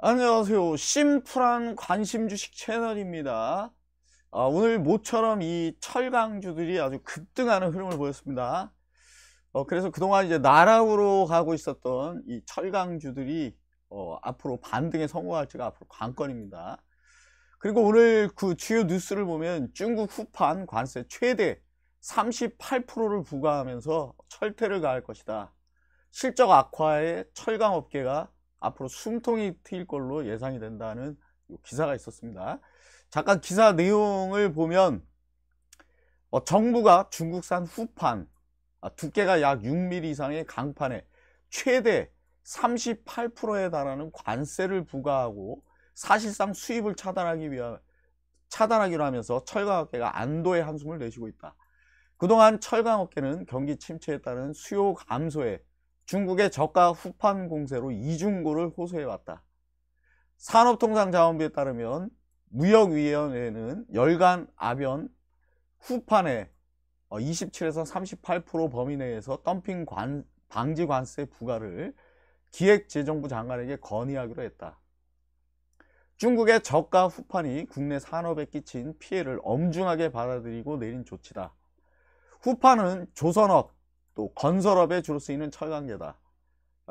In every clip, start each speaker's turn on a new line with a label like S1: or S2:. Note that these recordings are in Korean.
S1: 안녕하세요. 심플한 관심 주식 채널입니다. 오늘 모처럼 이 철강주들이 아주 급등하는 흐름을 보였습니다. 그래서 그동안 이제 나락으로 가고 있었던 이 철강주들이 앞으로 반등에 성공할지가 앞으로 관건입니다. 그리고 오늘 그 주요 뉴스를 보면 중국 후판 관세 최대 38%를 부과하면서 철퇴를 가할 것이다. 실적 악화에 철강업계가 앞으로 숨통이 트일 걸로 예상이 된다는 기사가 있었습니다. 잠깐 기사 내용을 보면 정부가 중국산 후판 두께가 약 6mm 이상의 강판에 최대 38%에 달하는 관세를 부과하고 사실상 수입을 차단하기로 하면서 철강업계가 안도의 한숨을 내쉬고 있다. 그동안 철강업계는 경기 침체에 따른 수요 감소에 중국의 저가 후판 공세로 이중고를 호소해왔다. 산업통상자원부에 따르면 무역위원회는 열간 아변 후판의 27에서 38% 범위 내에서 덤핑 방지 관세 부과를 기획재정부 장관에게 건의하기로 했다. 중국의 저가 후판이 국내 산업에 끼친 피해를 엄중하게 받아들이고 내린 조치다. 후판은 조선업 또 건설업에 주로 쓰이는 철강제다.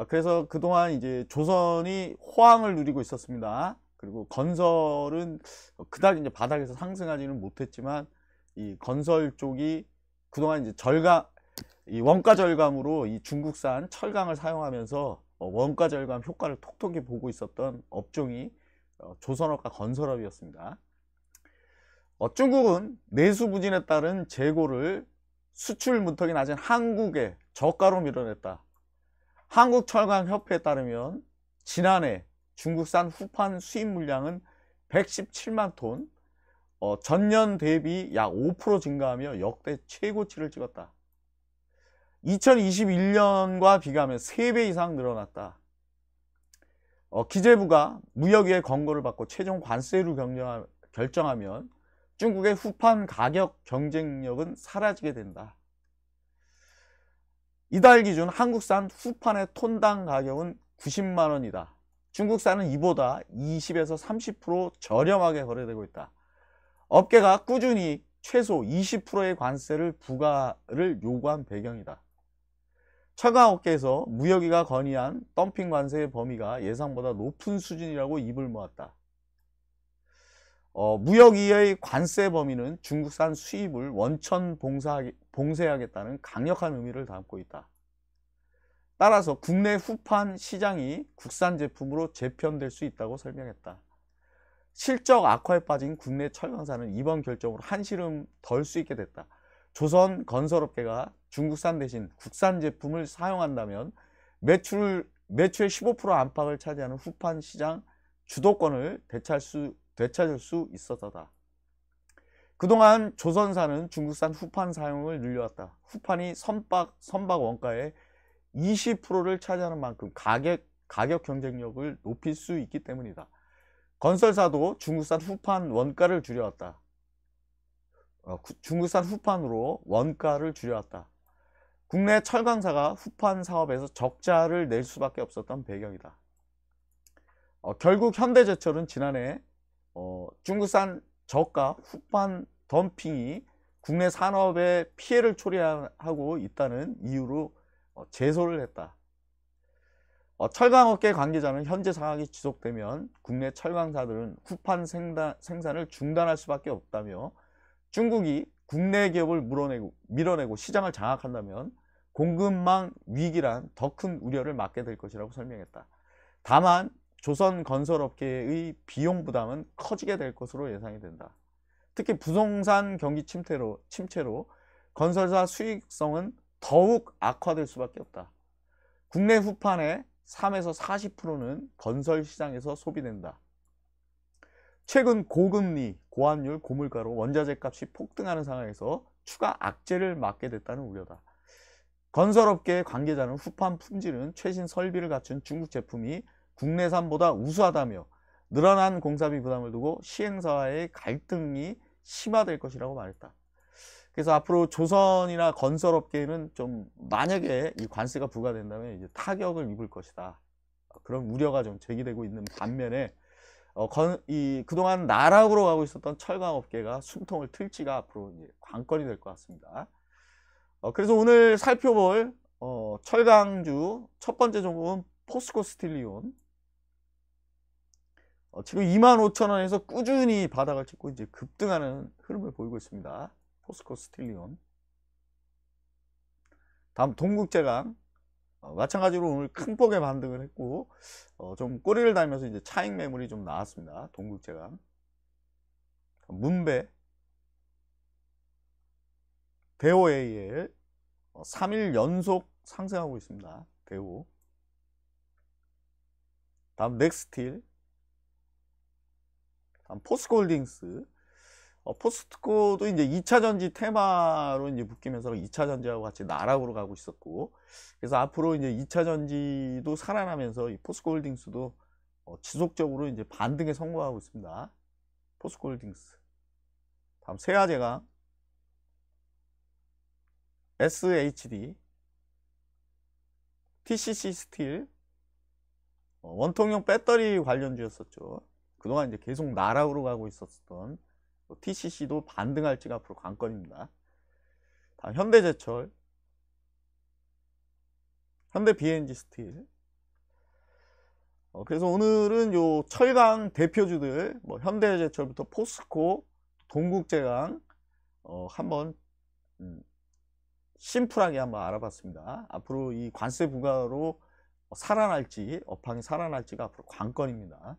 S1: 그래서 그동안 이제 조선이 호황을 누리고 있었습니다. 그리고 건설은 그닥 이제 바닥에서 상승하지는 못했지만 이 건설 쪽이 그동안 이제 이 원가 절감으로 이 중국산 철강을 사용하면서 원가 절감 효과를 톡톡히 보고 있었던 업종이 조선업과 건설업이었습니다. 중국은 내수 부진에 따른 재고를 수출 문턱이 낮은 한국에 저가로 밀어냈다. 한국철강협회에 따르면 지난해 중국산 후판 수입 물량은 117만 톤, 전년 대비 약 5% 증가하며 역대 최고치를 찍었다. 2021년과 비교하면 3배 이상 늘어났다. 기재부가 무역위의 권고를 받고 최종 관세를 결정하면 중국의 후판 가격 경쟁력은 사라지게 된다. 이달 기준 한국산 후판의 톤당 가격은 90만 원이다. 중국산은 이보다 20에서 30% 저렴하게 거래되고 있다. 업계가 꾸준히 최소 20%의 관세를 부과를 요구한 배경이다. 철강업계에서 무역위가 건의한 덤핑 관세의 범위가 예상보다 높은 수준이라고 입을 모았다. 무역위의 관세 범위는 중국산 수입을 원천 봉쇄하겠다는 강력한 의미를 담고 있다. 따라서 국내 후판 시장이 국산 제품으로 재편될 수 있다고 설명했다. 실적 악화에 빠진 국내 철강사는 이번 결정으로 한시름 덜 수 있게 됐다. 조선 건설업계가 중국산 대신 국산 제품을 사용한다면 매출의 15% 안팎을 차지하는 후판 시장 주도권을 되찾을 수 있어서다. 그동안 조선사는 중국산 후판 사용을 늘려왔다. 후판이 선박 원가의 20%를 차지하는 만큼 가격 경쟁력을 높일 수 있기 때문이다. 건설사도 중국산 후판 원가를 줄여왔다. 중국산 후판으로 원가를 줄여왔다. 국내 철강사가 후판 사업에서 적자를 낼 수밖에 없었던 배경이다. 결국 현대제철은 지난해 중국산 저가 후판 덤핑이 국내 산업에 피해를 초래하고 있다는 이유로 제소를 했다. 철강업계 관계자는 현재 상황이 지속되면 국내 철강사들은 후판 생산을 중단할 수밖에 없다며 중국이 국내 기업을 밀어내고 시장을 장악한다면 공급망 위기란 더 큰 우려를 맞게 될 것이라고 설명했다. 다만 조선 건설업계의 비용 부담은 커지게 될 것으로 예상이 된다. 특히 부동산 경기 침체로 건설사 수익성은 더욱 악화될 수밖에 없다. 국내 후판의 3에서 40%는 건설 시장에서 소비된다. 최근 고금리, 고환율, 고물가로 원자재 값이 폭등하는 상황에서 추가 악재를 맞게 됐다는 우려다. 건설업계 관계자는 후판 품질은 최신 설비를 갖춘 중국 제품이 국내산보다 우수하다며 늘어난 공사비 부담을 두고 시행사와의 갈등이 심화될 것이라고 말했다. 그래서 앞으로 조선이나 건설업계는 좀 만약에 이 관세가 부과된다면 이제 타격을 입을 것이다. 그런 우려가 좀 제기되고 있는 반면에 그동안 나락으로 가고 있었던 철강업계가 숨통을 틀지가 앞으로 이제 관건이 될 것 같습니다. 그래서 오늘 살펴볼 철강주 첫 번째 종목은 포스코 스틸리온. 지금 25,000원에서 꾸준히 바닥을 찍고 이제 급등하는 흐름을 보이고 있습니다. 포스코 스틸리온. 다음 동국제강. 마찬가지로 오늘 큰 폭의 반등을 했고 좀 꼬리를 달면서 이제 차익 매물이 좀 나왔습니다. 동국제강. 문배, 대호 AL 3일 연속 상승하고 있습니다. 대호. 다음 넥스틸. 다음 포스코홀딩스. 포스코도 이제 2차전지 테마로 이제 묶이면서 2차전지하고 같이 나락으로 가고 있었고, 그래서 앞으로 이제 2차전지도 살아나면서 이 포스코홀딩스도 지속적으로 이제 반등에 성공하고 있습니다. 포스코홀딩스. 다음 세아제강, SHD, TCC 스틸, 원통형 배터리 관련주였었죠. 그동안 이제 계속 나락으로 가고 있었던 TCC도 반등할지가 앞으로 관건입니다. 다음 현대제철, 현대 BNG 스틸. 그래서 오늘은 요 철강 대표주들, 뭐 현대제철부터 포스코, 동국제강 한번 심플하게 한번 알아봤습니다. 앞으로 이 관세 부과로 살아날지, 업황이 살아날지가 앞으로 관건입니다.